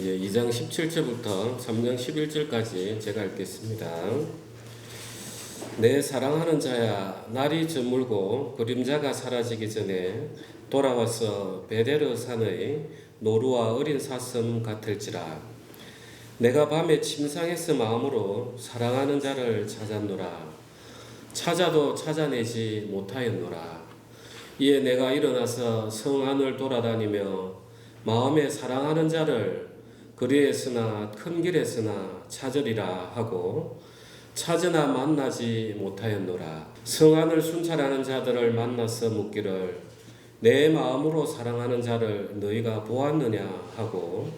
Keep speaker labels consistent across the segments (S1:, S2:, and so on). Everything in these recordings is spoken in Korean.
S1: 2장 17절부터 3장 11절까지 제가 읽겠습니다. 내 사랑하는 자야, 날이 저물고 그림자가 사라지기 전에 돌아와서 베데르 산의 노루와 어린 사슴 같을지라. 내가 밤에 침상에서 마음으로 사랑하는 자를 찾았노라. 찾아도 찾아내지 못하였노라. 이에 내가 일어나서 성 안을 돌아다니며 마음에 사랑하는 자를 거리에서나 큰 길에서나 찾으리라 하고 찾으나 만나지 못하였노라. 성 안을 순찰하는 자들을 만나서 묻기를 내 마음으로 사랑하는 자를 너희가 보았느냐 하고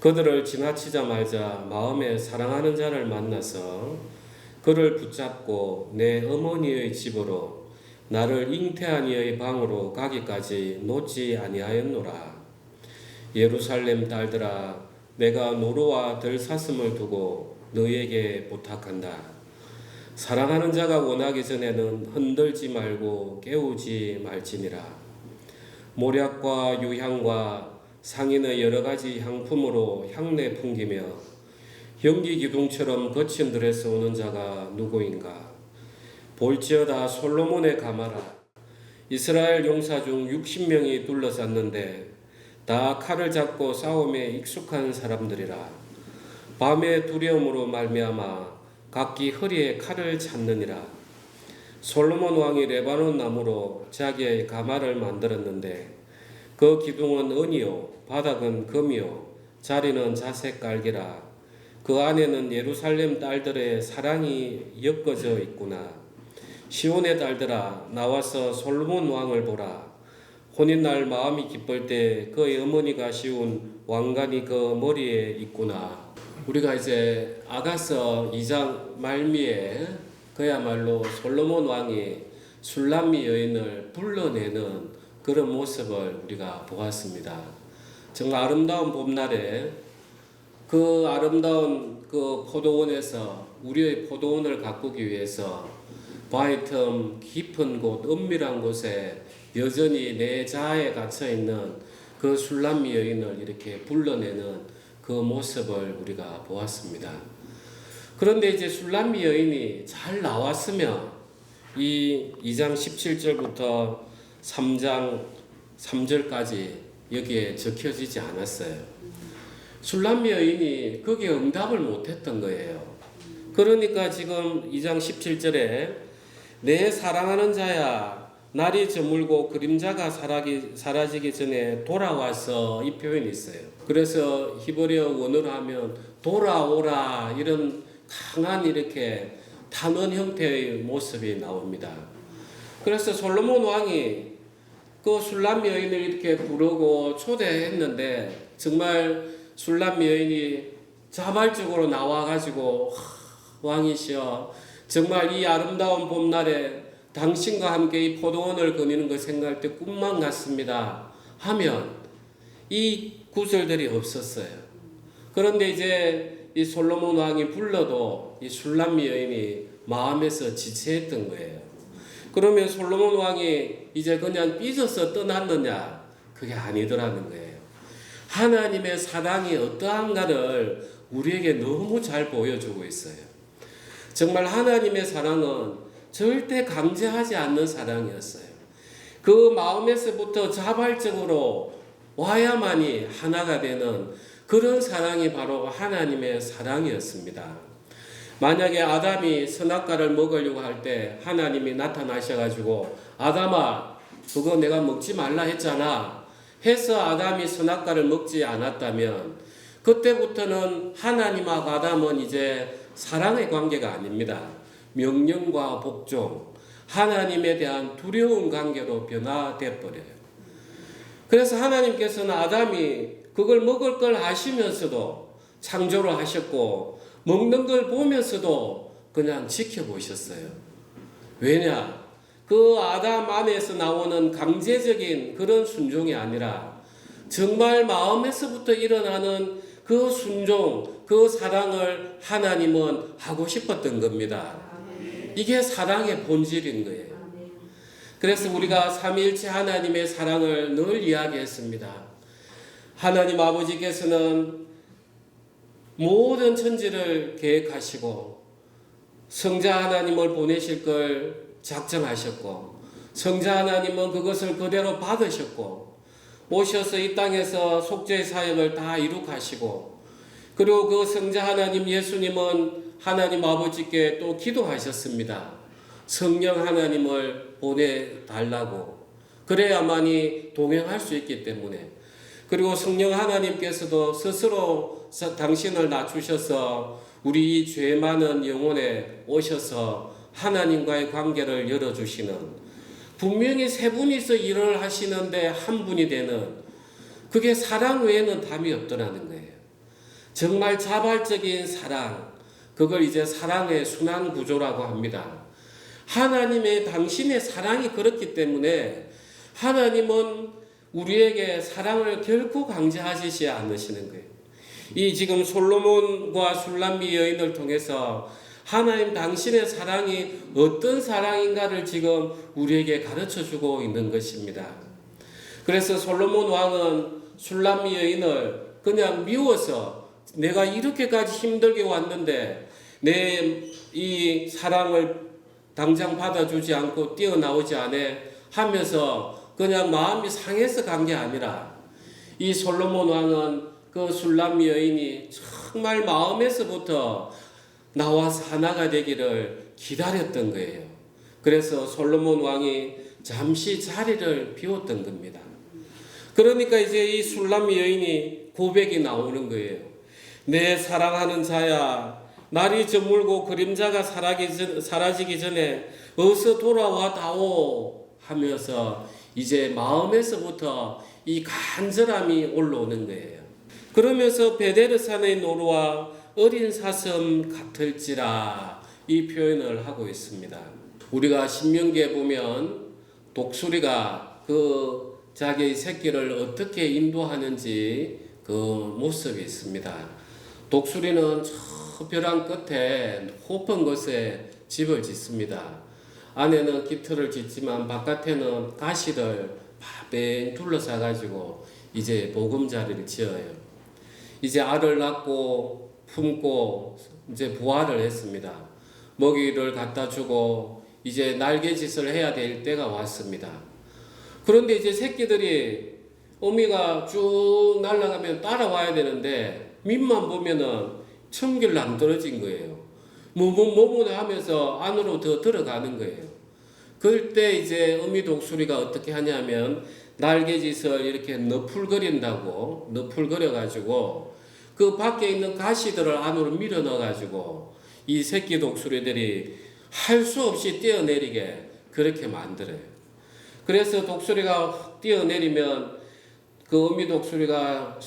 S1: 그들을 지나치자 말자 마음에 사랑하는 자를 만나서 그를 붙잡고 내 어머니의 집으로 나를 잉태한 이의 방으로 가기까지 놓지 아니하였노라. 예루살렘 딸들아, 내가 노루와 들사슴을 두고 너희에게 부탁한다. 사랑하는 자가 원하기 전에는 흔들지 말고 깨우지 말지니라. 모략과 유향과 상인의 여러 가지 향품으로 향내 풍기며 연기 기둥처럼 거친 들에서 오는 자가 누구인가? 볼지어다 솔로몬의 가마라. 이스라엘 용사 중 60명이 둘러쌌는데 다 칼을 잡고 싸움에 익숙한 사람들이라. 밤의 두려움으로 말미암아 각기 허리에 칼을 찾느니라. 솔로몬 왕이 레바논 나무로 자기의 가마를 만들었는데 그 기둥은 은이요 바닥은 금이요 자리는 자색 깔기라. 그 안에는 예루살렘 딸들의 사랑이 엮어져 있구나. 시온의 딸들아, 나와서 솔로몬 왕을 보라. 혼인날 마음이 기쁠 때 그의 어머니가 씌운 왕관이 그 머리에 있구나. 우리가 이제 아가서 2장 말미에 그야말로 솔로몬 왕이 술람미 여인을 불러내는 그런 모습을 우리가 보았습니다. 정말 아름다운 봄날에 그 아름다운 그 포도원에서 우리의 포도원을 가꾸기 위해서 바위 틈 깊은 곳 은밀한 곳에 여전히 내 자아에 갇혀있는 그 술람미 여인을 이렇게 불러내는 그 모습을 우리가 보았습니다. 그런데 이제 술람미 여인이 잘 나왔으면 이 2장 17절부터 3장 3절까지 여기에 적혀지지 않았어요. 술람미 여인이 거기에 응답을 못했던 거예요. 그러니까 지금 2장 17절에 내 사랑하는 자야, 날이 저물고 그림자가 사라지기 전에 돌아와서 이 표현이 있어요. 그래서 히브리어 원어로 하면 돌아오라 이런 강한 이렇게 단언 형태의 모습이 나옵니다. 그래서 솔로몬 왕이 그 술람미 여인을 이렇게 부르고 초대했는데 정말 술람미 여인이 자발적으로 나와가지고 왕이시여 정말 이 아름다운 봄날에 당신과 함께 이 포도원을 거니는 걸 생각할 때 꿈만 같습니다 하면 이 구절들이 없었어요. 그런데 이제 이 솔로몬 왕이 불러도 이 술람미 여인이 마음에서 지체했던 거예요. 그러면 솔로몬 왕이 이제 그냥 삐져서 떠났느냐? 그게 아니더라는 거예요. 하나님의 사랑이 어떠한가를 우리에게 너무 잘 보여주고 있어요. 정말 하나님의 사랑은 절대 강제하지 않는 사랑이었어요. 그 마음에서부터 자발적으로 와야만이 하나가 되는 그런 사랑이 바로 하나님의 사랑이었습니다. 만약에 아담이 선악과를 먹으려고 할 때 하나님이 나타나셔가지고 아담아 그거 내가 먹지 말라 했잖아 해서 아담이 선악과를 먹지 않았다면 그때부터는 하나님하고 아담은 이제 사랑의 관계가 아닙니다. 명령과 복종, 하나님에 대한 두려운 관계로 변화돼 버려요. 그래서 하나님께서는 아담이 그걸 먹을 걸 아시면서도 창조를 하셨고 먹는 걸 보면서도 그냥 지켜보셨어요. 왜냐? 그 아담 안에서 나오는 강제적인 그런 순종이 아니라 정말 마음에서부터 일어나는 그 순종, 그 사랑을 하나님은 하고 싶었던 겁니다. 이게 사랑의 본질인 거예요. 그래서 우리가 삼위일체 하나님의 사랑을 늘 이야기했습니다. 하나님 아버지께서는 모든 천지를 계획하시고 성자 하나님을 보내실 걸 작정하셨고 성자 하나님은 그것을 그대로 받으셨고 오셔서 이 땅에서 속죄의 사역을 다 이룩하시고 그리고 그 성자 하나님 예수님은 하나님 아버지께 또 기도하셨습니다. 성령 하나님을 보내달라고. 그래야만이 동행할 수 있기 때문에. 그리고 성령 하나님께서도 스스로 당신을 낮추셔서 우리 죄 많은 영혼에 오셔서 하나님과의 관계를 열어주시는, 분명히 세 분이서 일을 하시는데 한 분이 되는, 그게 사랑 외에는 답이 없더라는 거예요. 정말 자발적인 사랑, 그걸 이제 사랑의 순환 구조라고 합니다. 하나님의 당신의 사랑이 그렇기 때문에 하나님은 우리에게 사랑을 결코 강제하시지 않으시는 거예요. 이 지금 솔로몬과 술람미 여인을 통해서 하나님 당신의 사랑이 어떤 사랑인가를 지금 우리에게 가르쳐 주고 있는 것입니다. 그래서 솔로몬 왕은 술람미 여인을 그냥 미워서 내가 이렇게까지 힘들게 왔는데 내 이 사랑을 당장 받아주지 않고 뛰어나오지 않아 하면서 그냥 마음이 상해서 간 게 아니라 이 솔로몬 왕은 그 술람미 여인이 정말 마음에서부터 나와서 하나가 되기를 기다렸던 거예요. 그래서 솔로몬 왕이 잠시 자리를 비웠던 겁니다. 그러니까 이제 이 술람미 여인이 고백이 나오는 거예요. 내 사랑하는 자야, 날이 저물고 그림자가 사라지기 전에 어서 돌아와 다오 하면서 이제 마음에서부터 이 간절함이 올라오는 거예요. 그러면서 베데르산의 노루와 어린 사슴 같을지라 이 표현을 하고 있습니다. 우리가 신명기에 보면 독수리가 그 자기의 새끼를 어떻게 인도하는지 그 모습이 있습니다. 독수리는 저 벼랑 끝에 높은 곳에 집을 짓습니다. 안에는 깃털을 짓지만 바깥에는 가시를 뺑 둘러싸 가지고 이제 보금자리를 지어요. 이제 알을 낳고 품고 이제 부화를 했습니다. 먹이를 갖다 주고 이제 날개짓을 해야 될 때가 왔습니다. 그런데 이제 새끼들이 어미가 쭉 날아가면 따라와야 되는데 밑만 보면은 청결 안 떨어진 거예요. 뭐뭐 하면서 안으로 더 들어가는 거예요. 그럴 때 이제 어미 독수리가 어떻게 하냐면 날개짓을 이렇게 너풀거린다고 너풀거려가지고 그 밖에 있는 가시들을 안으로 밀어 넣어가지고 이 새끼 독수리들이 할 수 없이 뛰어내리게 그렇게 만들어요. 그래서 독수리가 뛰어내리면 그 어미 독수리가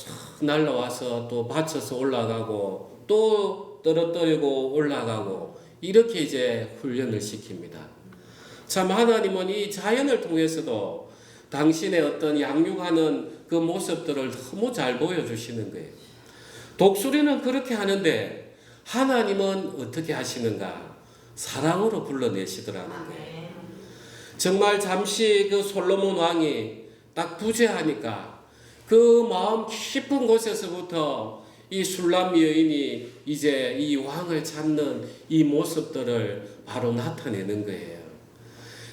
S1: 날라와서 또 받쳐서 올라가고 또 떨어뜨리고 올라가고 이렇게 이제 훈련을 시킵니다. 참 하나님은 이 자연을 통해서도 당신의 어떤 양육하는 그 모습들을 너무 잘 보여주시는 거예요. 독수리는 그렇게 하는데 하나님은 어떻게 하시는가? 사랑으로 불러내시더라는 거예요. 정말 잠시 그 솔로몬 왕이 딱 부재하니까 그 마음 깊은 곳에서부터 이 술람미 여인이 이제 이 왕을 찾는 이 모습들을 바로 나타내는 거예요.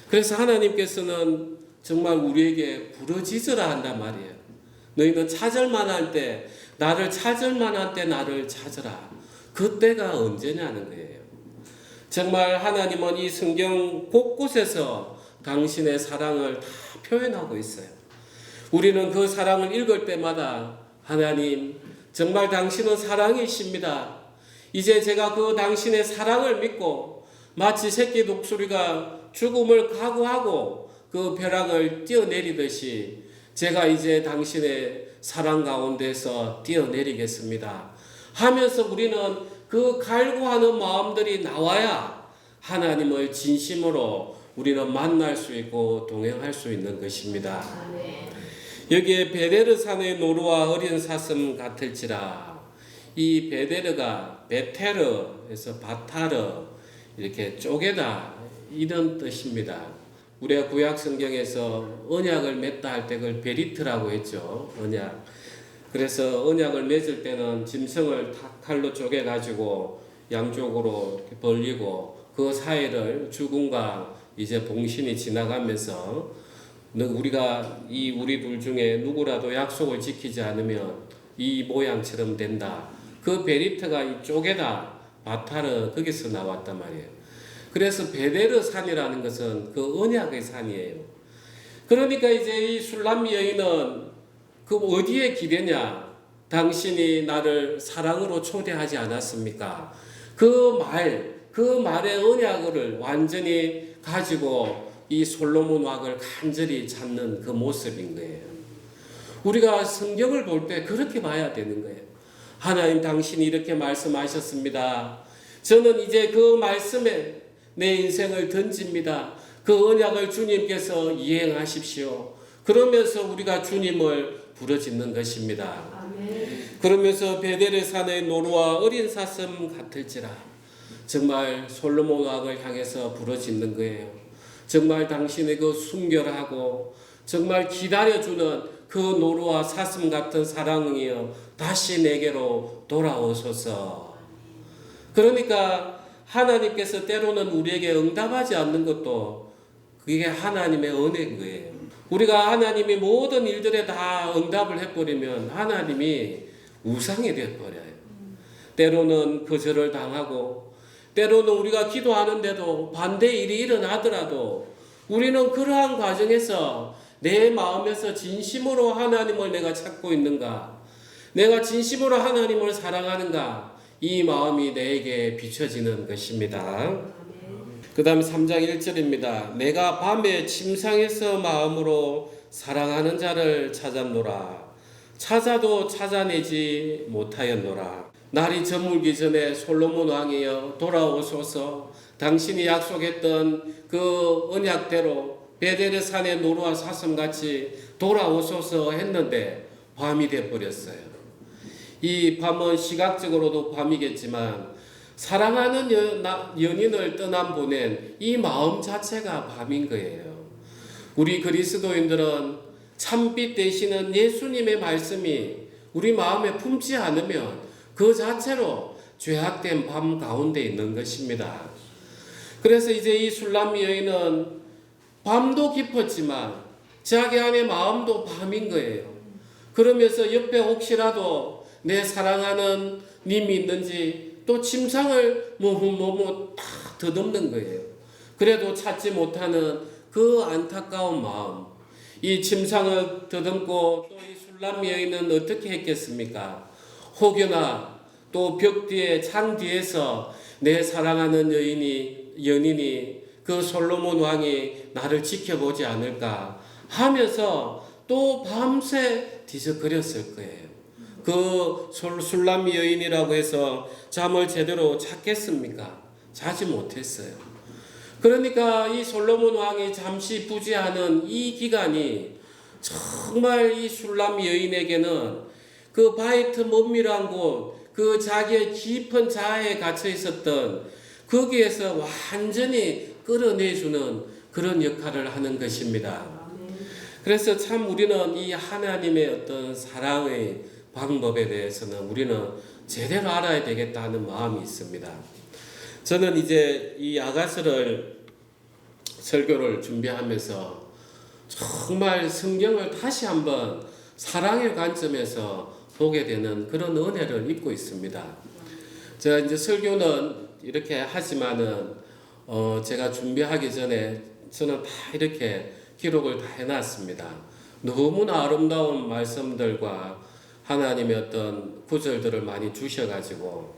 S1: 그래서 하나님께서는 정말 우리에게 부르짖으라 한단 말이에요. 너희는 찾을 만할 때, 나를 찾을 만한 때 나를 찾으라. 그때가 언제냐는 거예요. 정말 하나님은 이 성경 곳곳에서 당신의 사랑을 다 표현하고 있어요. 우리는 그 사랑을 읽을 때마다 하나님 정말 당신은 사랑이십니다. 이제 제가 그 당신의 사랑을 믿고 마치 새끼 독수리가 죽음을 각오하고 그 벼락을 뛰어내리듯이 제가 이제 당신의 사랑 가운데서 뛰어내리겠습니다 하면서 우리는 그 갈구하는 마음들이 나와야 하나님을 진심으로 우리는 만날 수 있고 동행할 수 있는 것입니다. 여기에 베데르산의 노루와 어린 사슴 같을지라. 이 베데르가 베테르에서 바타르 이렇게 쪼개다 이런 뜻입니다. 우리가 구약 성경에서 언약을 맺다 할 때 그걸 베리트라고 했죠. 언약. 그래서 언약을 맺을 때는 짐승을 칼로 쪼개가지고 양쪽으로 이렇게 벌리고 그 사이를 죽음과 이제 봉신이 지나가면서 우리가 우리 둘 중에 누구라도 약속을 지키지 않으면 이 모양처럼 된다. 그 베리트가 이 쪼개다 바타르 거기서 나왔단 말이에요. 그래서 베데르 산이라는 것은 그 언약의 산이에요. 그러니까 이제 이 술람미 여인은 그 어디에 기대냐? 당신이 나를 사랑으로 초대하지 않았습니까? 그 말의 언약을 완전히 가지고 이 솔로몬 왕을 간절히 찾는 그 모습인 거예요. 우리가 성경을 볼 때 그렇게 봐야 되는 거예요. 하나님 당신이 이렇게 말씀하셨습니다. 저는 이제 그 말씀에 내 인생을 던집니다. 그 언약을 주님께서 이행하십시오. 그러면서 우리가 주님을 부르짖는 것입니다. 아멘. 그러면서 베델의 산의 노루와 어린 사슴 같을지라 정말 솔로몬 왕을 향해서 부르짖는 거예요. 정말 당신의 그 순결하고 정말 기다려주는 그 노루와 사슴 같은 사랑이여 다시 내게로 돌아오소서. 그러니까 하나님께서 때로는 우리에게 응답하지 않는 것도 그게 하나님의 은혜인 거예요. 우리가 하나님이 모든 일들에 다 응답을 해버리면 하나님이 우상이 되어버려요. 때로는 거절을 당하고 때로는 우리가 기도하는데도 반대 일이 일어나더라도 우리는 그러한 과정에서 내 마음에서 진심으로 하나님을 내가 찾고 있는가? 내가 진심으로 하나님을 사랑하는가? 이 마음이 내게 비춰지는 것입니다. 그 다음 3장 1절입니다. 내가 밤에 침상에서 마음으로 사랑하는 자를 찾았노라. 찾아도 찾아내지 못하였노라. 날이 저물기 전에 솔로몬 왕이여 돌아오소서. 당신이 약속했던 그 언약대로 베델의 산의 노루와 사슴같이 돌아오소서 했는데 밤이 되어버렸어요. 이 밤은 시각적으로도 밤이겠지만 사랑하는 연인을 떠난 보낸 이 마음 자체가 밤인 거예요. 우리 그리스도인들은 참빛 되시는 예수님의 말씀이 우리 마음에 품지 않으면 그 자체로 죄악된 밤 가운데 있는 것입니다. 그래서 이제 이 술람미 여인은 밤도 깊었지만 자기 안에 마음도 밤인 거예요. 그러면서 옆에 혹시라도 내 사랑하는 님이 있는지 또 침상을 딱 더듬는 거예요. 그래도 찾지 못하는 그 안타까운 마음. 이 침상을 더듬고 또 이 술람미 여인은 어떻게 했겠습니까? 혹여나 또 벽 뒤에 창 뒤에서 내 사랑하는 연인이 그 솔로몬 왕이 나를 지켜보지 않을까 하면서 또 밤새 뒤적거렸을 거예요. 그 술람미 여인이라고 해서 잠을 제대로 잤겠습니까? 자지 못했어요. 그러니까 이 솔로몬 왕이 잠시 부재하는 이 기간이 정말 이 술람미 여인에게는 그 바이트 먼밀한 곳, 그 자기의 깊은 자아에 갇혀 있었던 거기에서 완전히 끌어내주는 그런 역할을 하는 것입니다. 그래서 참 우리는 이 하나님의 어떤 사랑의 방법에 대해서는 우리는 제대로 알아야 되겠다는 마음이 있습니다. 저는 이제 이 아가서를 설교를 준비하면서 정말 성경을 다시 한번 사랑의 관점에서 보게 되는 그런 은혜를 입고 있습니다. 제가 이제 설교는 이렇게 하지만은 제가 준비하기 전에 저는 다 이렇게 기록을 다 해놨습니다. 너무나 아름다운 말씀들과 하나님의 어떤 구절들을 많이 주셔가지고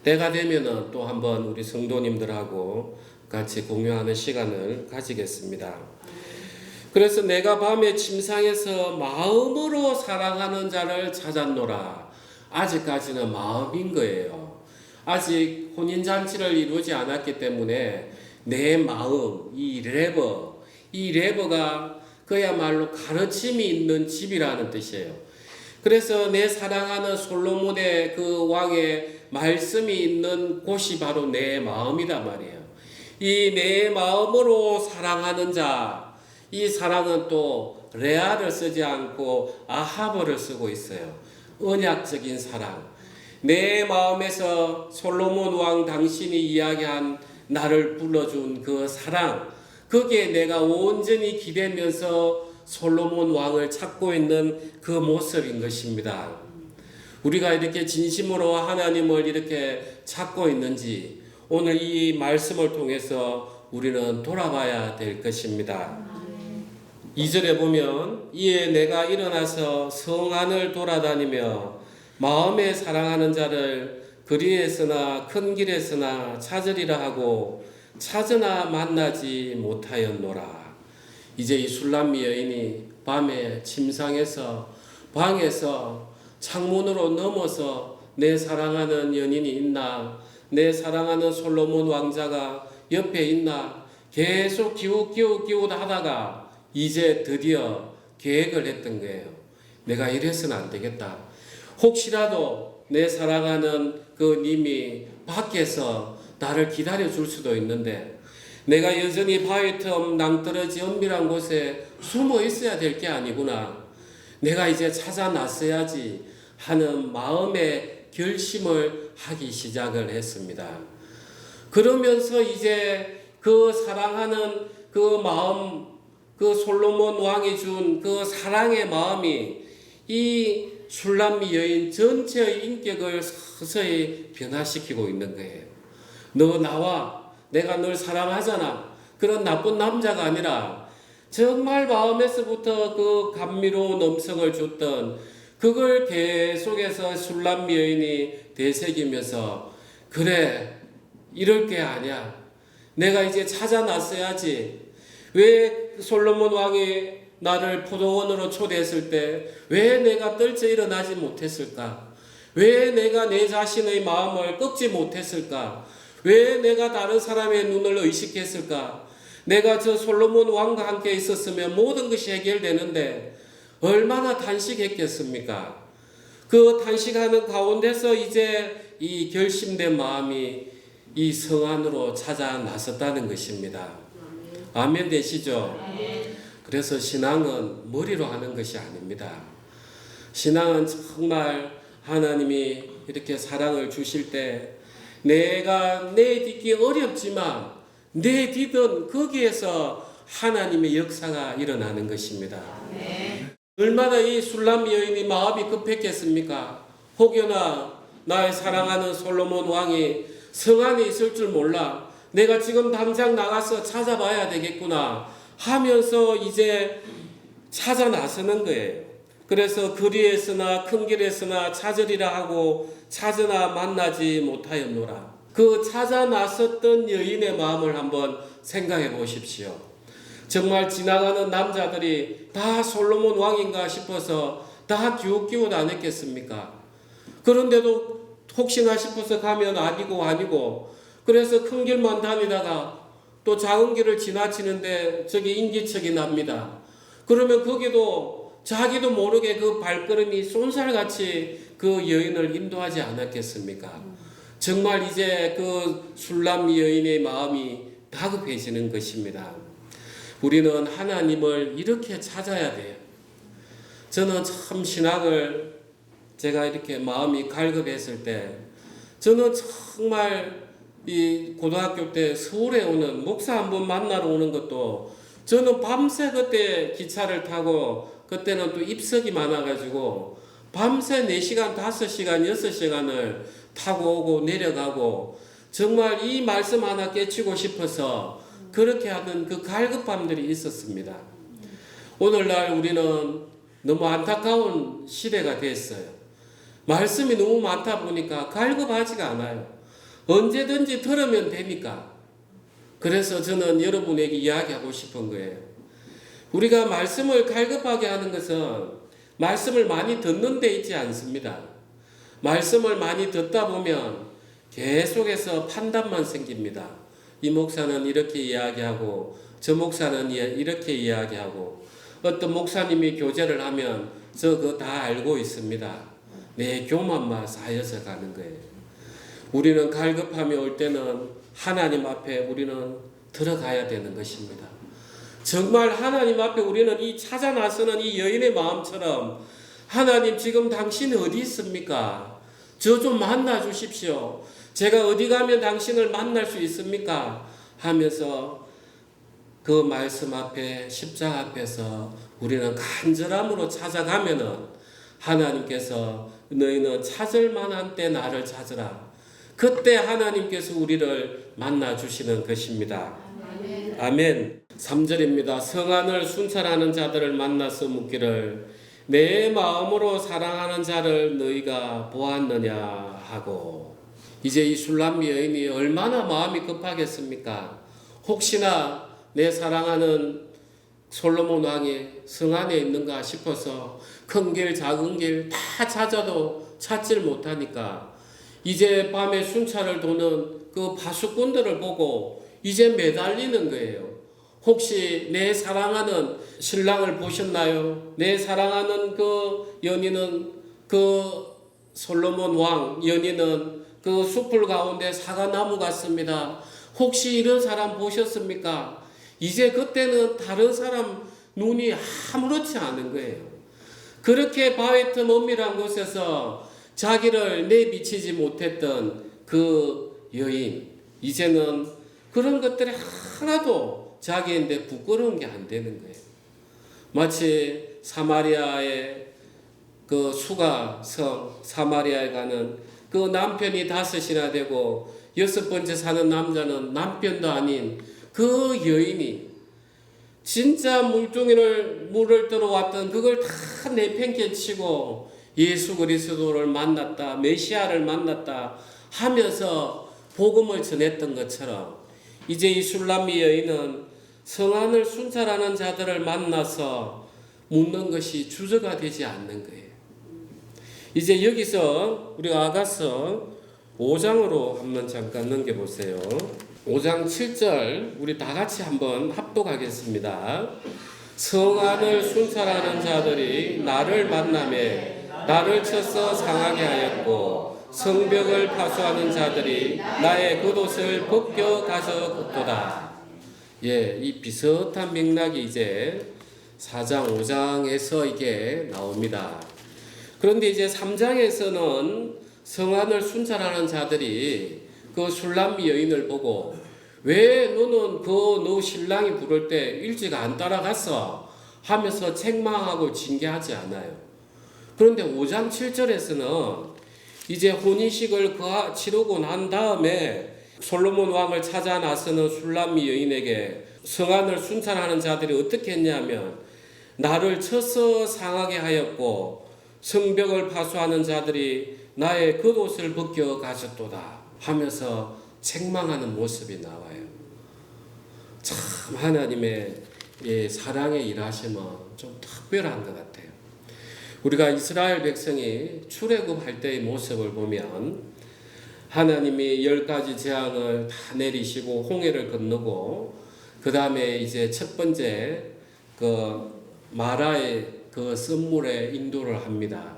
S1: 때가 되면은 또 한번 우리 성도님들하고 같이 공유하는 시간을 가지겠습니다. 그래서 내가 밤에 침상에서 마음으로 사랑하는 자를 찾았노라. 아직까지는 마음인 거예요. 아직 혼인잔치를 이루지 않았기 때문에 내 마음, 이 레버가 그야말로 가르침이 있는 집이라는 뜻이에요. 그래서 내 사랑하는 솔로몬의 그 왕의 말씀이 있는 곳이 바로 내 마음이란 말이에요. 이 내 마음으로 사랑하는 자, 이 사랑은 또 레아를 쓰지 않고 아하버를 쓰고 있어요. 언약적인 사랑, 내 마음에서 솔로몬 왕 당신이 이야기한 나를 불러준 그 사랑, 거기에 내가 온전히 기대면서 솔로몬 왕을 찾고 있는 그 모습인 것입니다. 우리가 이렇게 진심으로 하나님을 이렇게 찾고 있는지 오늘 이 말씀을 통해서 우리는 돌아봐야 될 것입니다. 2절에 보면 이에 내가 일어나서 성 안을 돌아다니며 마음에 사랑하는 자를 거리에서나 큰 길에서나 찾으리라 하고 찾으나 만나지 못하였노라. 이제 이 술람미 여인이 밤에 침상에서 방에서 창문으로 넘어서 내 사랑하는 연인이 있나, 내 사랑하는 솔로몬 왕자가 옆에 있나 계속 기웃 하다가 이제 드디어 계획을 했던 거예요. 내가 이래서는 안 되겠다. 혹시라도 내 사랑하는 그 님이 밖에서 나를 기다려 줄 수도 있는데 내가 여전히 바위 틈 낭떠러지 은밀한 곳에 숨어 있어야 될 게 아니구나. 내가 이제 찾아 나서야지 하는 마음의 결심을 하기 시작을 했습니다. 그러면서 이제 그 사랑하는 그 마음, 그 솔로몬 왕이 준 그 사랑의 마음이 이 술람미 여인 전체의 인격을 서서히 변화시키고 있는 거예요. 너 나와, 내가 널 사랑하잖아. 그런 나쁜 남자가 아니라 정말 마음에서부터 그 감미로운 음성을 줬던 그걸 계속해서 술람미 여인이 되새기면서 그래, 이럴 게 아니야. 내가 이제 찾아 나서야지. 왜 솔로몬 왕이 나를 포도원으로 초대했을 때 왜 내가 떨쳐 일어나지 못했을까? 왜 내가 내 자신의 마음을 꺾지 못했을까? 왜 내가 다른 사람의 눈을 의식했을까? 내가 저 솔로몬 왕과 함께 있었으면 모든 것이 해결되는데 얼마나 단식했겠습니까? 그 단식하는 가운데서 이제 이 결심된 마음이 이 성 안으로 찾아 나섰다는 것입니다. 아멘 되시죠? 그래서 신앙은 머리로 하는 것이 아닙니다. 신앙은 정말 하나님이 이렇게 사랑을 주실 때 내가 내딛기 어렵지만 내딛은 거기에서 하나님의 역사가 일어나는 것입니다. 얼마나 이 술람미 여인이 마음이 급했겠습니까? 혹여나 나의 사랑하는 솔로몬 왕이 성 안에 있을 줄 몰라. 내가 지금 당장 나가서 찾아봐야 되겠구나 하면서 이제 찾아 나서는 거예요. 그래서 거리에서나 큰 길에서나 찾으리라 하고 찾으나 만나지 못하였노라. 그 찾아 나섰던 여인의 마음을 한번 생각해 보십시오. 정말 지나가는 남자들이 다 솔로몬 왕인가 싶어서 다 기웃기웃 안 했겠습니까? 그런데도 혹시나 싶어서 가면 아니고 그래서 큰 길만 다니다가 또 작은 길을 지나치는데 저기 인기척이 납니다. 그러면 거기도 자기도 모르게 그 발걸음이 쏜살같이 그 여인을 인도하지 않았겠습니까? 정말 이제 그 술람미 여인의 마음이 다급해지는 것입니다. 우리는 하나님을 이렇게 찾아야 돼요. 저는 참 신학을 제가 이렇게 마음이 갈급했을 때 저는 정말 이 고등학교 때 서울에 오는 목사 한 번 만나러 오는 것도 저는 밤새 그때 기차를 타고 그때는 또 입석이 많아가지고 밤새 4시간, 5시간, 6시간을 타고 오고 내려가고 정말 이 말씀 하나 깨치고 싶어서 그렇게 하는 그 갈급함들이 있었습니다. 오늘날 우리는 너무 안타까운 시대가 됐어요. 말씀이 너무 많다 보니까 갈급하지가 않아요. 언제든지 들으면 되니까. 그래서 저는 여러분에게 이야기하고 싶은 거예요. 우리가 말씀을 갈급하게 하는 것은 말씀을 많이 듣는 데 있지 않습니다. 말씀을 많이 듣다 보면 계속해서 판단만 생깁니다. 이 목사는 이렇게 이야기하고 저 목사는 이렇게 이야기하고 어떤 목사님이 교제를 하면 저 그거 다 알고 있습니다. 내 교만만 쌓여서 가는 거예요. 우리는 갈급함이 올 때는 하나님 앞에 우리는 들어가야 되는 것입니다. 정말 하나님 앞에 우리는 이 찾아 나서는 이 여인의 마음처럼 하나님 지금 당신 어디 있습니까? 저 좀 만나 주십시오. 제가 어디 가면 당신을 만날 수 있습니까? 하면서 그 말씀 앞에 십자가 앞에서 우리는 간절함으로 찾아가면은 하나님께서 너희는 찾을 만한 때 나를 찾으라. 그때 하나님께서 우리를 만나 주시는 것입니다. 아멘. 3절입니다. 성안을 순찰하는 자들을 만나서 묻기를 내 마음으로 사랑하는 자를 너희가 보았느냐 하고. 이제 이 술람미 여인이 얼마나 마음이 급하겠습니까? 혹시나 내 사랑하는 솔로몬 왕이 성안에 있는가 싶어서 큰 길 작은 길 다 찾아도 찾질 못하니까 이제 밤에 순찰을 도는 그 파수꾼들을 보고 이제 매달리는 거예요. 혹시 내 사랑하는 신랑을 보셨나요? 내 사랑하는 그 연인은 그 솔로몬 왕 연인은 그 숲을 가운데 사과나무 같습니다. 혹시 이런 사람 보셨습니까? 이제 그때는 다른 사람 눈이 아무렇지 않은 거예요. 그렇게 바위 틈 엄밀한 곳에서 자기를 내비치지 못했던 그 여인, 이제는 그런 것들이 하나도 자기인데 부끄러운 게 안 되는 거예요. 마치 사마리아의 그 수가 성 사마리아에 가는 그 남편이 5이나 되고 6번째 사는 남자는 남편도 아닌 그 여인이 진짜 물을 들어왔던 그걸 다 내팽개치고 예수 그리스도를 만났다, 메시아를 만났다 하면서 복음을 전했던 것처럼 이제 이 술람미 여인은 성안을 순찰하는 자들을 만나서 묻는 것이 주저가 되지 않는 거예요. 이제 여기서 우리가 아가서 5장으로 한번 잠깐 넘겨보세요. 5장 7절 우리 다 같이 한번 합독하겠습니다. 성안을 순찰하는 자들이 나를 만나매 나를 쳐서 상하게 하였고 성벽을 파수하는 자들이 나의 겉옷을 벗겨 가져갔도다. 예, 이 비슷한 맥락이 이제 4장 5장에서 이게 나옵니다. 그런데 이제 3장에서는 성안을 순찰하는 자들이 그 술람미 여인을 보고 왜 너는 너 신랑이 부를 때 일찍 안 따라갔어? 하면서 책망하고 징계하지 않아요. 그런데 5장 7절에서는 이제 혼인식을 치르고 난 다음에 솔로몬 왕을 찾아 나서는 술람미 여인에게 성안을 순찰하는 자들이 어떻게 했냐면 나를 쳐서 상하게 하였고 성벽을 파수하는 자들이 나의 겉옷을 벗겨 가졌도다 하면서 책망하는 모습이 나와요. 참 하나님의 사랑의 일하심은 좀 특별한 것 같아요. 우리가 이스라엘 백성이 출애굽할 때의 모습을 보면 하나님이 10가지 재앙을 다 내리시고 홍해를 건너고 그 다음에 이제 첫 번째 그 마라의 그 썸물에 인도를 합니다.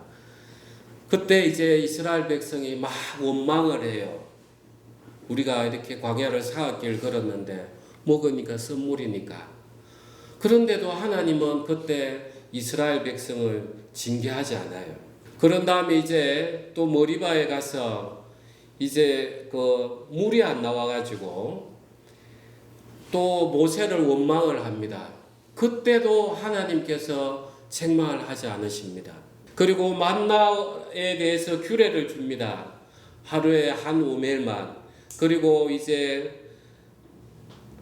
S1: 그때 이제 이스라엘 백성이 막 원망을 해요. 우리가 이렇게 광야를 4길 걸었는데 먹으니까 썸물이니까. 그런데도 하나님은 그때 이스라엘 백성을 징계하지 않아요. 그런 다음에 이제 또 머리바에 가서 이제 그 물이 안 나와가지고 또 모세를 원망을 합니다. 그때도 하나님께서 책망을 하지 않으십니다. 그리고 만나에 대해서 규례를 줍니다. 하루에 한 오멜만. 그리고 이제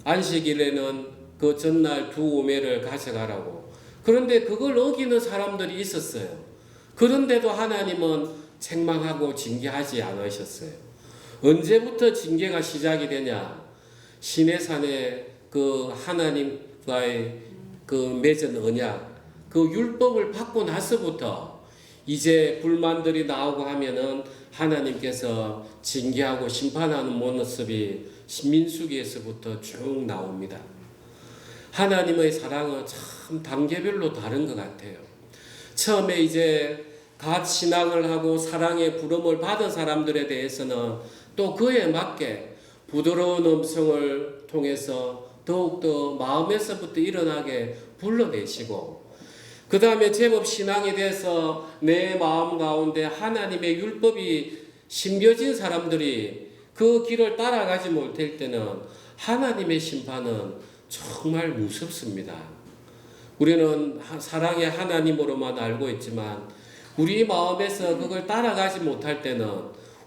S1: 안식일에는 그 전날 2오멜을 가져가라고. 그런데 그걸 어기는 사람들이 있었어요. 그런데도 하나님은 책망하고 징계하지 않으셨어요. 언제부터 징계가 시작이 되냐? 시내산에 그 하나님과의 그 맺은 언약, 그 율법을 받고 나서부터 이제 불만들이 나오고 하면은 하나님께서 징계하고 심판하는 모습이 민수기에서부터 쭉 나옵니다. 하나님의 사랑은 참 단계별로 다른 것 같아요. 처음에 이제 갓 신앙을 하고 사랑의 부름을 받은 사람들에 대해서는 또 그에 맞게 부드러운 음성을 통해서 더욱더 마음에서부터 일어나게 불러내시고 그 다음에 제법 신앙이 돼서 내 마음 가운데 하나님의 율법이 심겨진 사람들이 그 길을 따라가지 못할 때는 하나님의 심판은 정말 무섭습니다. 우리는 사랑의 하나님으로만 알고 있지만 우리 마음에서 그걸 따라가지 못할 때는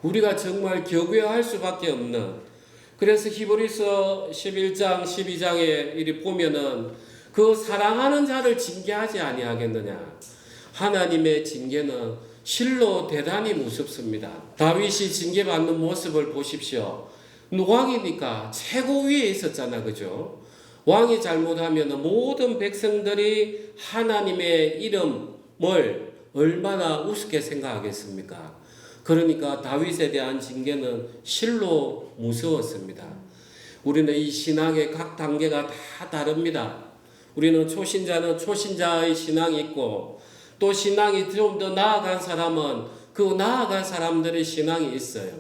S1: 우리가 정말 격외할 수밖에 없는, 그래서 히브리서 11장 12장에 이리 보면은 그 사랑하는 자를 징계하지 아니하겠느냐. 하나님의 징계는 실로 대단히 무섭습니다. 다윗이 징계받는 모습을 보십시오. 왕이니까 최고 위에 있었잖아, 그죠? 왕이 잘못하면 모든 백성들이 하나님의 이름을 얼마나 우습게 생각하겠습니까? 그러니까 다윗에 대한 징계는 실로 무서웠습니다. 우리는 이 신앙의 각 단계가 다 다릅니다. 우리는 초신자는 초신자의 신앙이 있고, 또 신앙이 좀 더 나아간 사람은 그 나아간 사람들의 신앙이 있어요.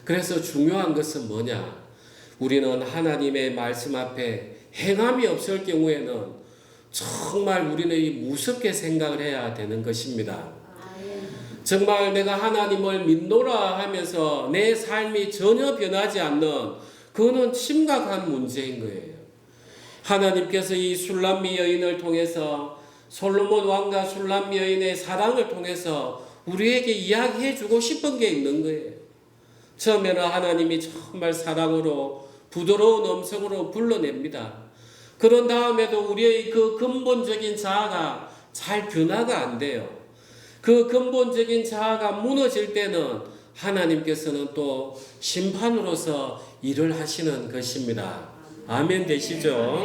S1: 그래서 중요한 것은 뭐냐? 우리는 하나님의 말씀 앞에 행함이 없을 경우에는 정말 우리는 무섭게 생각을 해야 되는 것입니다. 정말 내가 하나님을 믿노라 하면서 내 삶이 전혀 변하지 않는, 그거는 심각한 문제인 거예요. 하나님께서 이 술람미 여인을 통해서, 솔로몬 왕과 술람미 여인의 사랑을 통해서 우리에게 이야기해 주고 싶은 게 있는 거예요. 처음에는 하나님이 정말 사랑으로 부드러운 음성으로 불러냅니다. 그런 다음에도 우리의 그 근본적인 자아가 잘 변화가 안 돼요. 그 근본적인 자아가 무너질 때는 하나님께서는 또 심판으로서 일을 하시는 것입니다. 아멘 되시죠?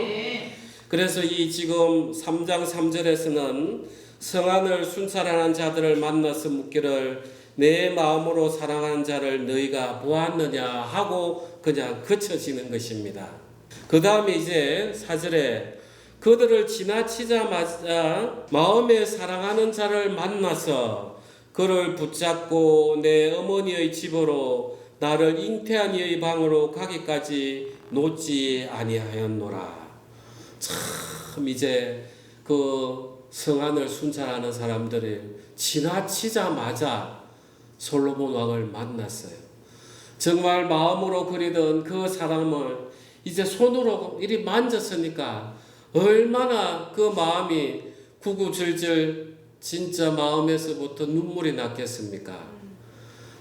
S1: 그래서 이 지금 3장 3절에서는 성안을 순찰하는 자들을 만나서 묻기를 내 마음으로 사랑하는 자를 너희가 보았느냐 하고 그냥 그쳐지는 것입니다. 그 다음에 이제 4절에 그들을 지나치자마자 마음에 사랑하는 자를 만나서 그를 붙잡고 내 어머니의 집으로 나를 잉태한 이의 방으로 가기까지 놓지 아니하였노라. 참 이제 그 성안을 순찰하는 사람들이 지나치자마자 솔로몬 왕을 만났어요. 정말 마음으로 그리던 그 사람을 이제 손으로 이리 만졌으니까 얼마나 그 마음이 구구절절 진짜 마음에서부터 눈물이 났겠습니까?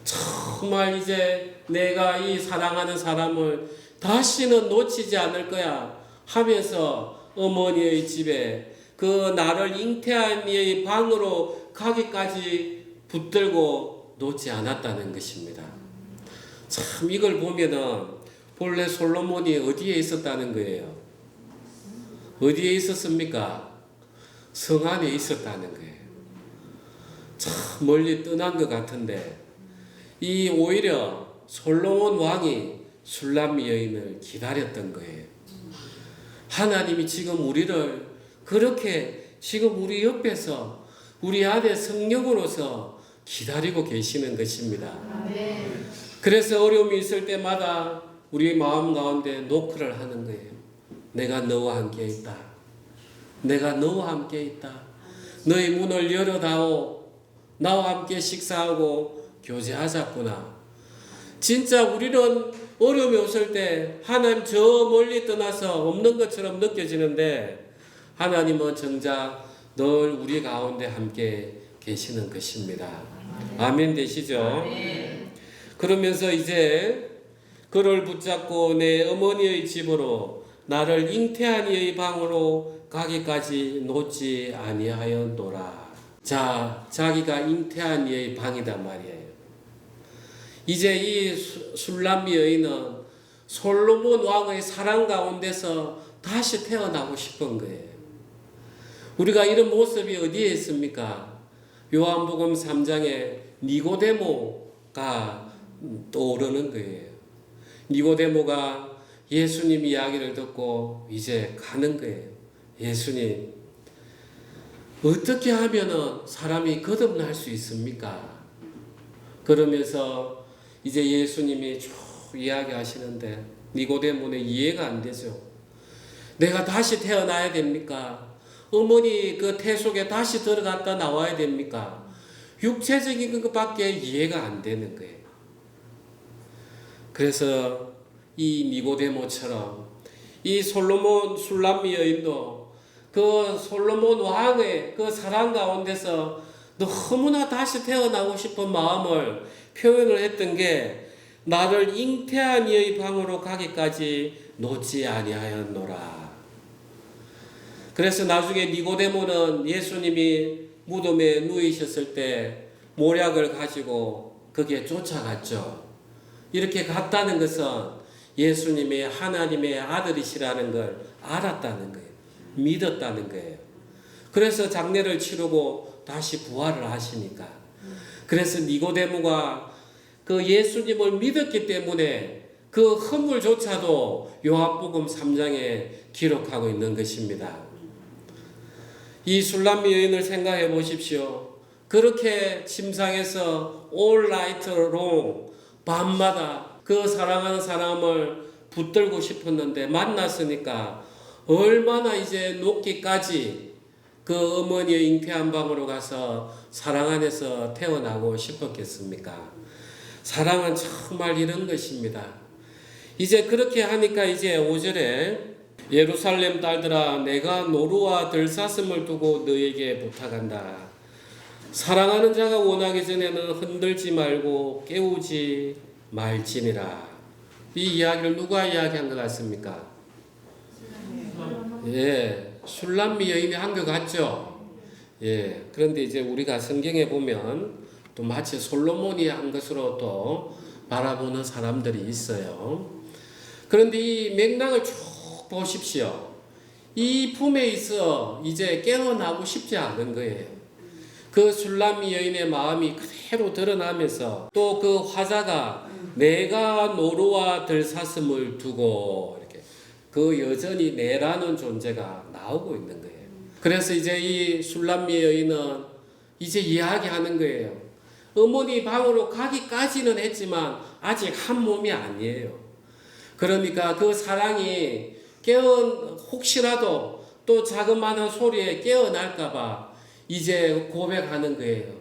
S1: 정말 이제 내가 이 사랑하는 사람을 다시는 놓치지 않을 거야 하면서 어머니의 집에 그 나를 잉태한 이의 방으로 가기까지 붙들고 놓지 않았다는 것입니다. 참 이걸 보면은 본래 솔로몬이 어디에 있었다는 거예요? 어디에 있었습니까? 성 안에 있었다는 거예요. 참 멀리 떠난 것 같은데 이 오히려 솔로몬 왕이 술람미 여인을 기다렸던 거예요. 하나님이 지금 우리를 그렇게 지금 우리 옆에서 우리 안에 성령으로서 기다리고 계시는 것입니다. 그래서 어려움이 있을 때마다 우리 마음 가운데 노크를 하는 거예요. 내가 너와 함께 있다. 내가 너와 함께 있다. 너의 문을 열어다오. 나와 함께 식사하고 교제하자꾸나. 진짜 우리는 어려움이 없을 때 하나님 저 멀리 떠나서 없는 것처럼 느껴지는데 하나님은 정작 늘 우리 가운데 함께 계시는 것입니다. 아멘 되시죠? 그러면서 이제 그를 붙잡고 내 어머니의 집으로 나를 잉태한 이의 방으로 가기까지 놓지 아니하였노라. 자, 자기가 잉태한 이의 방이단 말이에요. 이제 이 술람미 여인은 솔로몬 왕의 사랑 가운데서 다시 태어나고 싶은 거예요. 우리가 이런 모습이 어디에 있습니까? 요한복음 3장에 니고데모가 떠오르는 거예요. 니고데모가 예수님 이야기를 듣고 이제 가는 거예요. 예수님, 어떻게 하면은 사람이 거듭날 수 있습니까? 그러면서 이제 예수님이 쭉 이야기하시는데 니고데모는 이해가 안 되죠. 내가 다시 태어나야 됩니까? 어머니 그 태 속에 다시 들어갔다 나와야 됩니까? 육체적인 것밖에 이해가 안 되는 거예요. 그래서 이 니고데모처럼 이 솔로몬 술람미 여인도 그 솔로몬 왕의 그 사랑 가운데서 너무나 다시 태어나고 싶은 마음을 표현을 했던 게 나를 잉태한 이의 방으로 가기까지 놓지 아니하였노라. 그래서 나중에 니고데모는 예수님이 무덤에 누이셨을 때 모략을 가지고 거기에 쫓아갔죠. 이렇게 갔다는 것은 예수님이 하나님의 아들이시라는 걸 알았다는 거예요. 믿었다는 거예요. 그래서 장례를 치르고 다시 부활을 하시니까. 그래서 니고데모가 그 예수님을 믿었기 때문에 그 헌물조차도 요한복음 3장에 기록하고 있는 것입니다. 이 술람미 여인을 생각해 보십시오. 그렇게 침상에서 all night long 밤마다 그 사랑하는 사람을 붙들고 싶었는데 만났으니까 얼마나 이제 녹기까지 그 어머니의 잉태한 방으로 가서 사랑 안에서 태어나고 싶었겠습니까? 사랑은 정말 이런 것입니다. 이제 그렇게 하니까 이제 5절에 예루살렘 딸들아 내가 노루와 들사슴을 두고 너에게 부탁한다. 사랑하는 자가 원하기 전에는 흔들지 말고 깨우지 말지니라. 이 이야기를 누가 이야기한 것 같습니까? 예, 술람미 여인이 한 것 같죠? 예, 그런데 이제 우리가 성경에 보면 또 마치 솔로몬이 한 것으로 또 바라보는 사람들이 있어요. 그런데 이 맥락을 쭉 보십시오. 이 품에 있어 이제 깨어나고 싶지 않은 거예요. 그 술람미 여인의 마음이 그대로 드러나면서 또 그 화자가 내가 노루와 들사슴을 두고 이렇게 그 여전히 내라는 존재가 나오고 있는 거예요. 그래서 이제 이 술람미 여인은 이제 이야기하는 거예요. 어머니 방으로 가기까지는 했지만 아직 한 몸이 아니에요. 그러니까 그 사랑이 혹시라도 또 자그마한 소리에 깨어날까봐 이제 고백하는 거예요.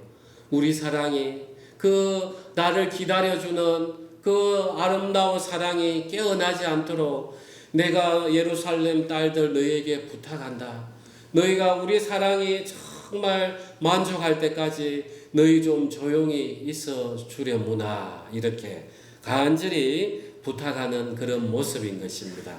S1: 우리 사랑이 그 나를 기다려주는 그 아름다운 사랑이 깨어나지 않도록 내가 예루살렘 딸들 너희에게 부탁한다. 너희가 우리 사랑이 정말 만족할 때까지 너희 좀 조용히 있어 주려무나 이렇게 간절히 부탁하는 그런 모습인 것입니다.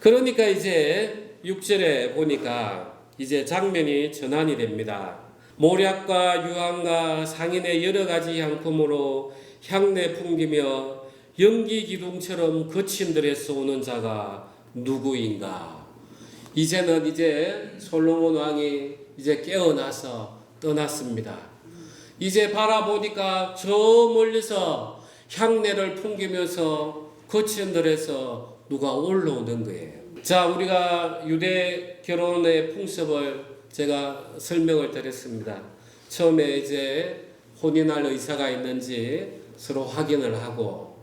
S1: 그러니까 이제 6절에 보니까 이제 장면이 전환이 됩니다. 모략과 유황과 상인의 여러 가지 향품으로 향내 풍기며 연기 기둥처럼 거친 들에서 오는 자가 누구인가? 이제는 이제 솔로몬 왕이 이제 깨어나서 떠났습니다. 이제 바라보니까 저 멀리서 향내를 풍기면서 거친 들에서 누가 올라오는 거예요. 자, 우리가 유대 결혼의 풍습을 제가 설명을 드렸습니다. 처음에 이제 혼인할 의사가 있는지 서로 확인을 하고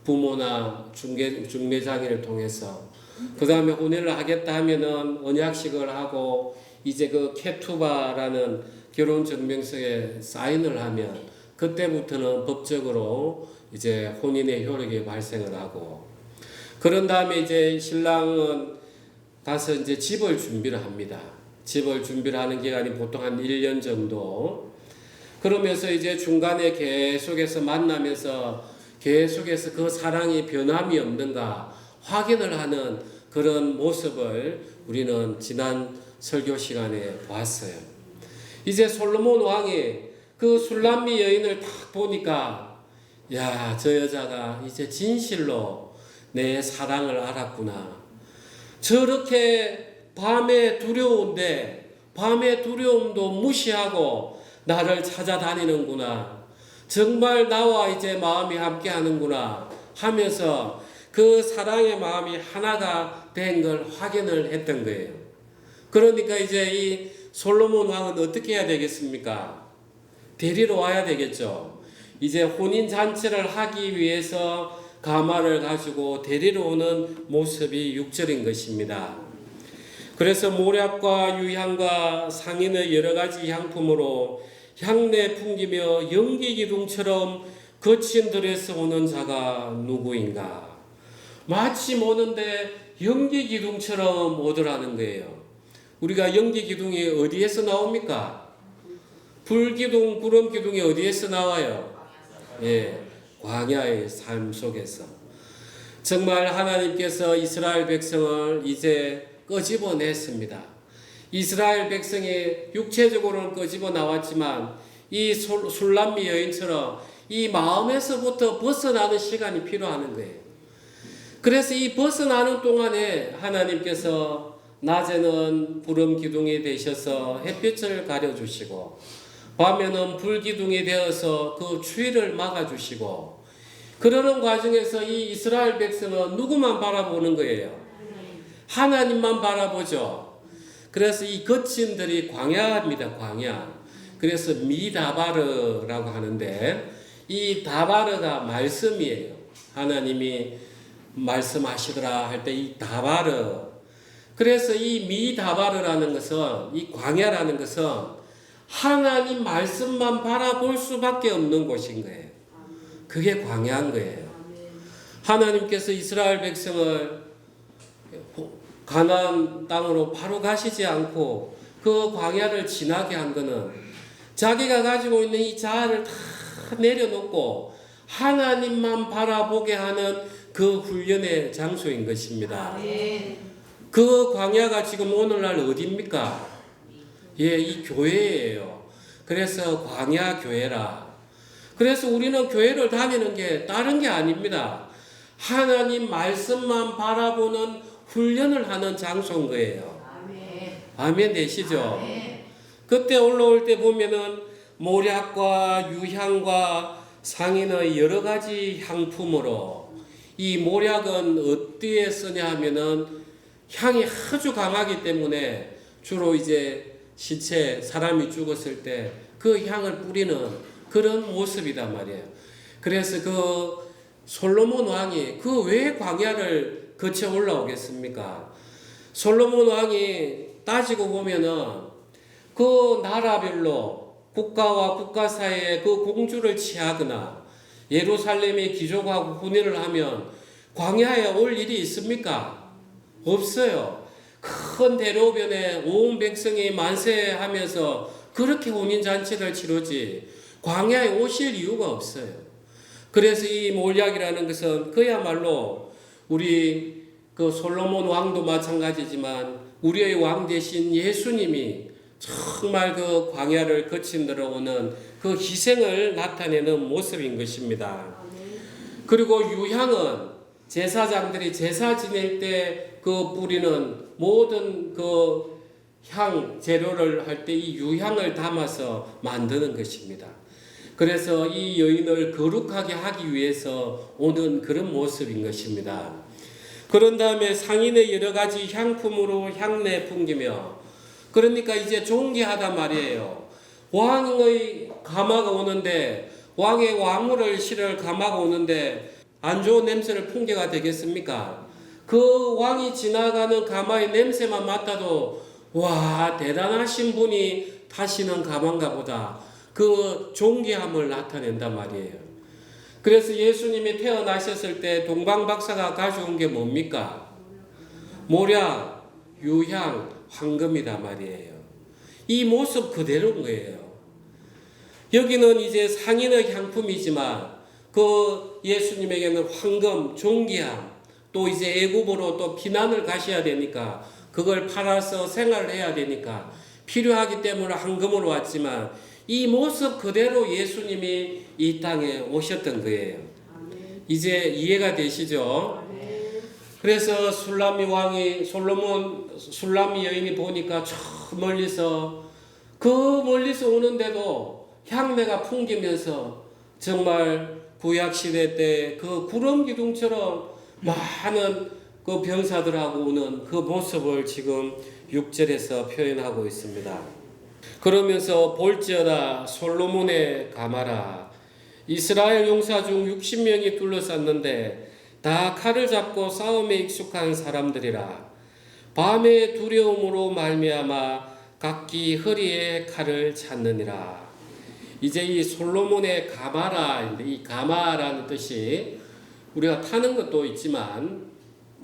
S1: 부모나 중매장이를 통해서 그 다음에 혼인을 하겠다 하면은 언약식을 하고 이제 그 케투바라는 결혼증명서에 사인을 하면 그때부터는 법적으로 이제 혼인의 효력이 발생을 하고 그런 다음에 이제 신랑은 가서 이제 집을 준비를 합니다. 집을 준비를 하는 기간이 보통 한 1년 정도. 그러면서 이제 중간에 계속해서 만나면서 계속해서 그 사랑이 변함이 없는가 확인을 하는 그런 모습을 우리는 지난 설교 시간에 봤어요. 이제 솔로몬 왕이 그 술람미 여인을 딱 보니까 야, 저 여자가 이제 진실로 내 사랑을 알았구나. 저렇게 밤에 두려운데 밤의 두려움도 무시하고 나를 찾아다니는구나. 정말 나와 이제 마음이 함께 하는구나 하면서 그 사랑의 마음이 하나가 된 걸 확인을 했던 거예요. 그러니까 이제 이 솔로몬 왕은 어떻게 해야 되겠습니까? 데리러 와야 되겠죠. 이제 혼인 잔치를 하기 위해서 가마를 가지고 데리러 오는 모습이 6절인 것입니다. 그래서 모략과 유향과 상인의 여러 가지 향품으로 향내 풍기며 연기 기둥처럼 거친 들에서 오는 자가 누구인가? 마침 오는데 연기 기둥처럼 오더라는 거예요. 우리가 연기 기둥이 어디에서 나옵니까? 불 기둥, 구름 기둥이 어디에서 나와요? 예, 광야의 삶 속에서. 정말 하나님께서 이스라엘 백성을 이제 끄집어냈습니다. 이스라엘 백성이 육체적으로는 끄집어 나왔지만 이 술람미 여인처럼 이 마음에서부터 벗어나는 시간이 필요한 거예요. 그래서 이 벗어나는 동안에 하나님께서 낮에는 구름 기둥이 되셔서 햇빛을 가려주시고 밤에는 불 기둥이 되어서 그 추위를 막아주시고 그러는 과정에서 이 이스라엘 백성은 누구만 바라보는 거예요? 하나님만 바라보죠. 그래서 이 거친들이 광야입니다. 광야. 그래서 미다바르라고 하는데 이 다바르가 말씀이에요. 하나님이 말씀하시더라 할 때 이 다바르. 그래서 이 미다바르라는 것은 이 광야라는 것은 하나님 말씀만 바라볼 수밖에 없는 곳인 거예요. 그게 광야인 거예요. 하나님께서 이스라엘 백성을 가나안 땅으로 바로 가시지 않고 그 광야를 지나게 한 것은 자기가 가지고 있는 이 자아를 다 내려놓고 하나님만 바라보게 하는 그 훈련의 장소인 것입니다. 그 광야가 지금 오늘날 어디입니까? 예, 이 교회예요. 그래서 광야 교회라. 그래서 우리는 교회를 다니는 게 다른 게 아닙니다. 하나님 말씀만 바라보는 훈련을 하는 장소인 거예요. 아멘 되시죠? 그때 올라올 때 보면은 모략과 유향과 상인의 여러 가지 향품으로 이 모략은 어디에 쓰냐 하면은 향이 아주 강하기 때문에 주로 이제 시체 사람이 죽었을 때 그 향을 뿌리는 그런 모습이단 말이에요. 그래서 그 솔로몬 왕이 그 왜 광야를 거쳐 올라오겠습니까? 솔로몬 왕이 따지고 보면은 그 나라별로 국가와 국가 사이에 그 공주를 취하거나 예루살렘에 기족하고 혼인을 하면 광야에 올 일이 있습니까? 없어요. 큰 대로변에 온 백성이 만세하면서 그렇게 혼인잔치를 치르지 광야에 오실 이유가 없어요. 그래서 이 몰약이라는 것은 그야말로 우리 그 솔로몬 왕도 마찬가지지만 우리의 왕 대신 예수님이 정말 그 광야를 거친 들어오는 그 희생을 나타내는 모습인 것입니다. 그리고 유향은 제사장들이 제사 지낼 때 그 뿌리는 모든 그 향 재료를 할 때 이 유향을 담아서 만드는 것입니다. 그래서 이 여인을 거룩하게 하기 위해서 오는 그런 모습인 것입니다. 그런 다음에 상인의 여러 가지 향품으로 향내 풍기며 그러니까 이제 존귀하단 말이에요. 왕의 가마가 오는데 왕의 왕후를 실을 가마가 오는데 안 좋은 냄새를 풍겨가 되겠습니까? 그 왕이 지나가는 가마의 냄새만 맡아도 와 대단하신 분이 타시는 가마인가 보다 그 존귀함을 나타낸단 말이에요. 그래서 예수님이 태어나셨을 때 동방박사가 가져온 게 뭡니까? 모략, 유향, 황금이다 말이에요. 이 모습 그대로인 거예요. 여기는 이제 상인의 향품이지만 그 예수님에게는 황금, 존귀함, 또 이제 애굽으로 또 피난을 가셔야 되니까 그걸 팔아서 생활을 해야 되니까 필요하기 때문에 황금으로 왔지만 이 모습 그대로 예수님이 이 땅에 오셨던 거예요. 이제 이해가 되시죠? 그래서 술람미 왕이 술람미 여인이 보니까 저 멀리서 오는데도 향내가 풍기면서 정말 구약 시대 때 그 구름 기둥처럼 많은 그 병사들하고 오는 그 모습을 지금 6절에서 표현하고 있습니다. 그러면서 볼지어다 솔로몬의 가마라 이스라엘 용사 중 60명이 둘러쌌는데 다 칼을 잡고 싸움에 익숙한 사람들이라 밤의 두려움으로 말미암아 각기 허리에 칼을 찾느니라. 이제 이 솔로몬의 가마라, 이 가마라는 뜻이 우리가 타는 것도 있지만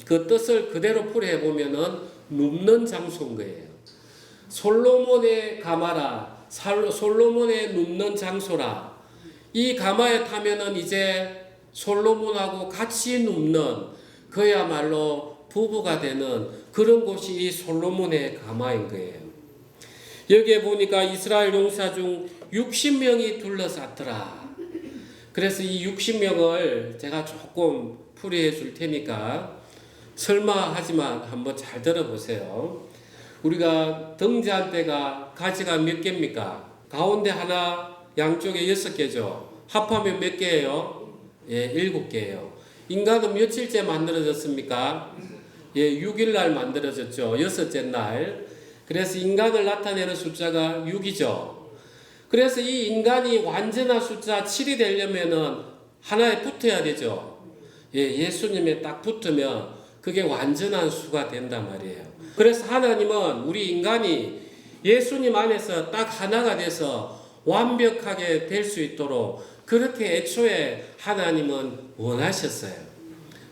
S1: 그 뜻을 그대로 풀이해 보면은 눕는 장소인 거예요. 솔로몬의 가마라, 솔로몬의 눕는 장소라. 이 가마에 타면은 이제 솔로몬하고 같이 눕는 그야말로 부부가 되는 그런 곳이 이 솔로몬의 가마인 거예요. 여기에 보니까 이스라엘 용사 중 60명이 둘러쌌더라. 그래서 이 60명을 제가 조금 풀이해 줄 테니까 설마 하지만 한번 잘 들어보세요. 우리가 등잔 대가 가지가 몇 개입니까? 가운데 하나, 양쪽에 6개죠. 합하면 몇 개예요? 예, 7개예요. 인간은 며칠째 만들어졌습니까? 예, 6일 날 만들어졌죠. 6째 날. 그래서 인간을 나타내는 숫자가 6이죠. 그래서 이 인간이 완전한 숫자 7이 되려면은 하나에 붙어야 되죠. 예, 예수님에 딱 붙으면 그게 완전한 수가 된단 말이에요. 그래서 하나님은 우리 인간이 예수님 안에서 딱 하나가 돼서 완벽하게 될 수 있도록 그렇게 애초에 하나님은 원하셨어요.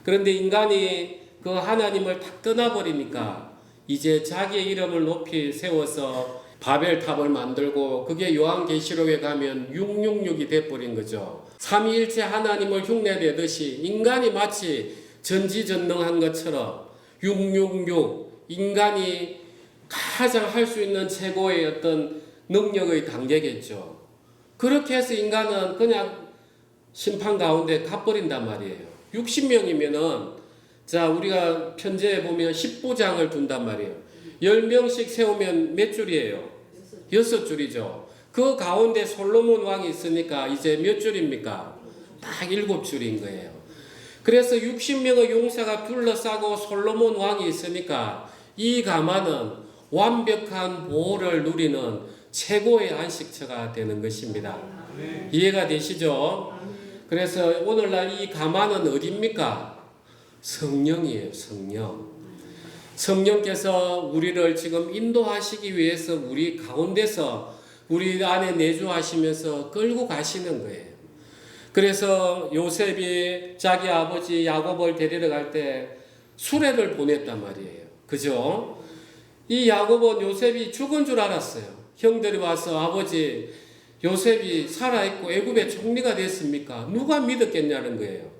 S1: 그런데 인간이 그 하나님을 딱 떠나버리니까 이제 자기의 이름을 높이 세워서 바벨탑을 만들고 그게 요한계시록에 가면 666이 돼버린 거죠. 삼위일체 하나님을 흉내내듯이 인간이 마치 전지전능한 것처럼 666 인간이 가장 할 수 있는 최고의 어떤 능력의 단계겠죠. 그렇게 해서 인간은 그냥 심판 가운데 가버린단 말이에요. 60명이면은 자 우리가 편제에 보면 10부장을 둔단 말이에요. 10명씩 세우면 몇 줄이에요? 6줄이죠. 그 가운데 솔로몬 왕이 있으니까 이제 몇 줄입니까? 딱 7줄인 거예요. 그래서 60명의 용사가 둘러싸고 솔로몬 왕이 있으니까 이 가마는 완벽한 보호를 누리는 최고의 안식처가 되는 것입니다. 이해가 되시죠? 그래서 오늘날 이 가마는 어디입니까? 성령이에요. 성령. 성령께서 우리를 지금 인도하시기 위해서 우리 가운데서 우리 안에 내주하시면서 끌고 가시는 거예요. 그래서 요셉이 자기 아버지 야곱을 데리러 갈 때 수레를 보냈단 말이에요. 그죠? 이 야곱은 요셉이 죽은 줄 알았어요. 형들이 와서 아버지 요셉이 살아있고 애굽의 총리가 됐습니까? 누가 믿었겠냐는 거예요.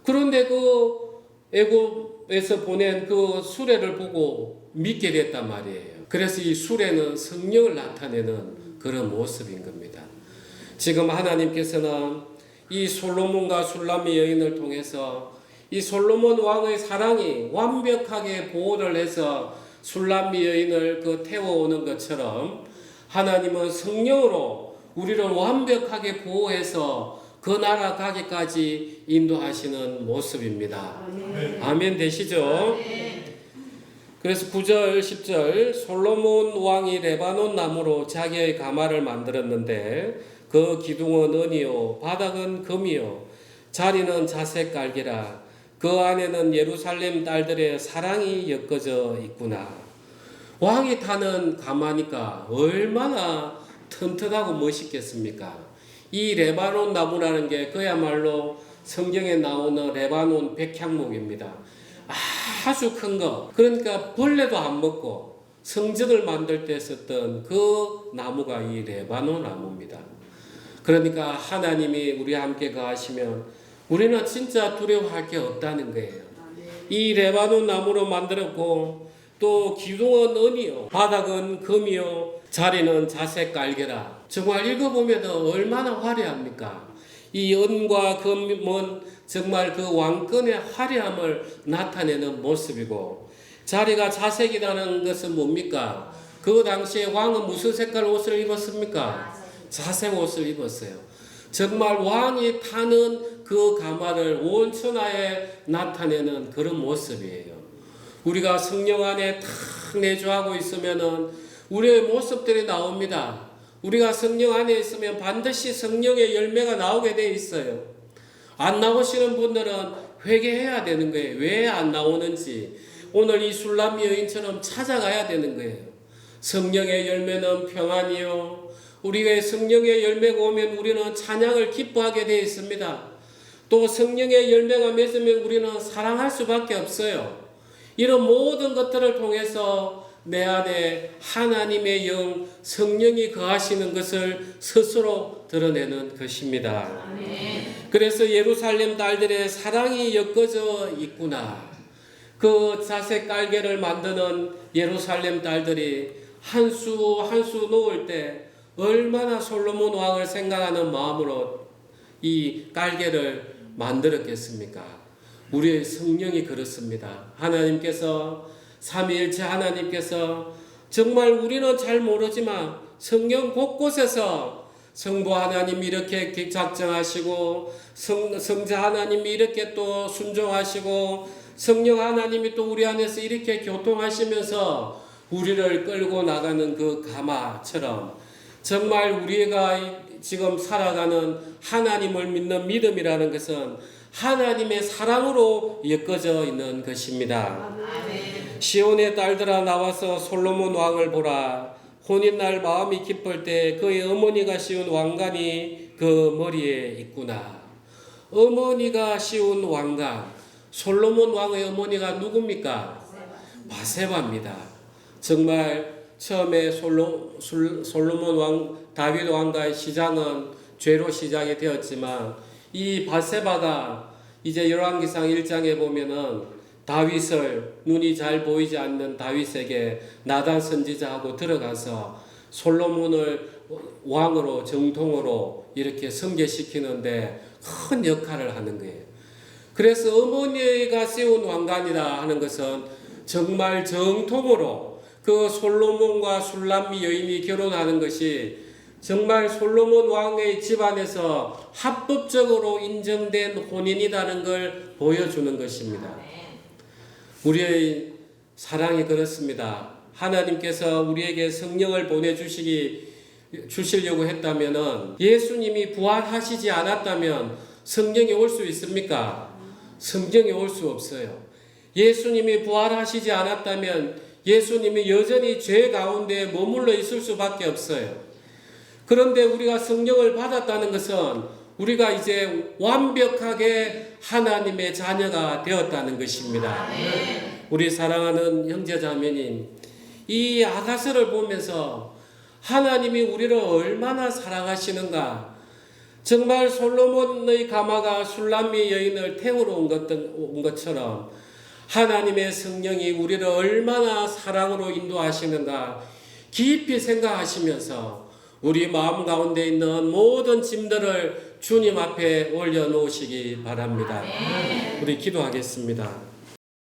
S1: 그런데 그 애굽에서 보낸 그 수레를 보고 믿게 됐단 말이에요. 그래서 이 수레는 성령을 나타내는 그런 모습인 겁니다. 지금 하나님께서는 이 솔로몬과 술람미 여인을 통해서 이 솔로몬 왕의 사랑이 완벽하게 보호를 해서 술람미 여인을 태워오는 것처럼 하나님은 성령으로 우리를 완벽하게 보호해서 그 나라 가기까지 인도하시는 모습입니다. 아멘 되시죠? 그래서 9절 10절 솔로몬 왕이 레바논 나무로 자기의 가마를 만들었는데 그 기둥은 은이요 바닥은 금이요 자리는 자색 깔기라 그 안에는 예루살렘 딸들의 사랑이 엮어져 있구나. 왕이 타는 가마니까 얼마나 튼튼하고 멋있겠습니까? 이 레바논 나무라는 게 그야말로 성경에 나오는 레바논 백향목입니다. 아주 큰 거. 그러니까 벌레도 안 먹고 성전을 만들 때 썼던 그 나무가 이 레바논 나무입니다. 그러니까 하나님이 우리와 함께 거하시면 우리는 진짜 두려워할 게 없다는 거예요. 이 레바논 나무로 만들었고 또 기둥은 은이요 바닥은 금이요 자리는 자색 깔개라. 정말 읽어보면 얼마나 화려합니까? 이 은과 금은 정말 그 왕권의 화려함을 나타내는 모습이고 자리가 자색이라는 것은 뭡니까? 그 당시에 왕은 무슨 색깔 옷을 입었습니까? 자색 옷을 입었어요. 정말 왕이 타는 그 가마를 온 천하에 나타내는 그런 모습이에요. 우리가 성령 안에 탁 내주하고 있으면은 우리의 모습들이 나옵니다. 우리가 성령 안에 있으면 반드시 성령의 열매가 나오게 돼 있어요. 안 나오시는 분들은 회개해야 되는 거예요. 왜 안 나오는지. 오늘 이 술람 여인처럼 찾아가야 되는 거예요. 성령의 열매는 평안이요. 우리가 성령의 열매가 오면 우리는 찬양을 기뻐하게 되어 있습니다. 또 성령의 열매가 맺으면 우리는 사랑할 수밖에 없어요. 이런 모든 것들을 통해서 내 안에 하나님의 영, 성령이 거하시는 것을 스스로 드러내는 것입니다. 그래서 예루살렘 딸들의 사랑이 엮어져 있구나. 그 자색 깔개를 만드는 예루살렘 딸들이 한 수 한 수 놓을 때 얼마나 솔로몬 왕을 생각하는 마음으로 이 깔개를 만들었겠습니까? 우리의 성령이 그렇습니다. 하나님께서 삼위일체 하나님께서 정말 우리는 잘 모르지만 성경 곳곳에서 성부 하나님이 이렇게 작정하시고 성자 하나님이 이렇게 또 순종하시고 성령 하나님이 또 우리 안에서 이렇게 교통하시면서 우리를 끌고 나가는 그 가마처럼 정말 우리가 지금 살아가는 하나님을 믿는 믿음이라는 것은 하나님의 사랑으로 엮어져 있는 것입니다. 시온의 딸들아 나와서 솔로몬 왕을 보라. 혼인날 마음이 기쁠 때 그의 어머니가 씌운 왕관이 그 머리에 있구나. 어머니가 씌운 왕관. 솔로몬 왕의 어머니가 누굽니까? 바세바입니다. 정말 처음에 솔로몬 왕, 다윗 왕가의 시작은 죄로 시작이 되었지만 이 바세바가 이제 열왕기상 1장에 보면은 다윗을 눈이 잘 보이지 않는 다윗에게 나단 선지자하고 들어가서 솔로몬을 왕으로 정통으로 이렇게 승계시키는데 큰 역할을 하는 거예요. 그래서 어머니가 씌운 왕관이라 하는 것은 정말 정통으로 그 솔로몬과 술람미 여인이 결혼하는 것이 정말 솔로몬 왕의 집안에서 합법적으로 인정된 혼인이라는 걸 보여주는 것입니다. 우리의 사랑이 그렇습니다. 하나님께서 우리에게 성령을 주시려고 했다면 예수님이 부활하시지 않았다면 성령이 올 수 있습니까? 성령이 올 수 없어요. 예수님이 부활하시지 않았다면 예수님이 여전히 죄 가운데 머물러 있을 수밖에 없어요. 그런데 우리가 성령을 받았다는 것은 우리가 이제 완벽하게 하나님의 자녀가 되었다는 것입니다. 우리 사랑하는 형제자매님, 이 아가서를 보면서 하나님이 우리를 얼마나 사랑하시는가. 정말 솔로몬의 가마가 술람미 여인을 태우러 온 것처럼 하나님의 성령이 우리를 얼마나 사랑으로 인도하시는가 깊이 생각하시면서 우리 마음 가운데 있는 모든 짐들을 주님 앞에 올려놓으시기 바랍니다. 우리 기도하겠습니다.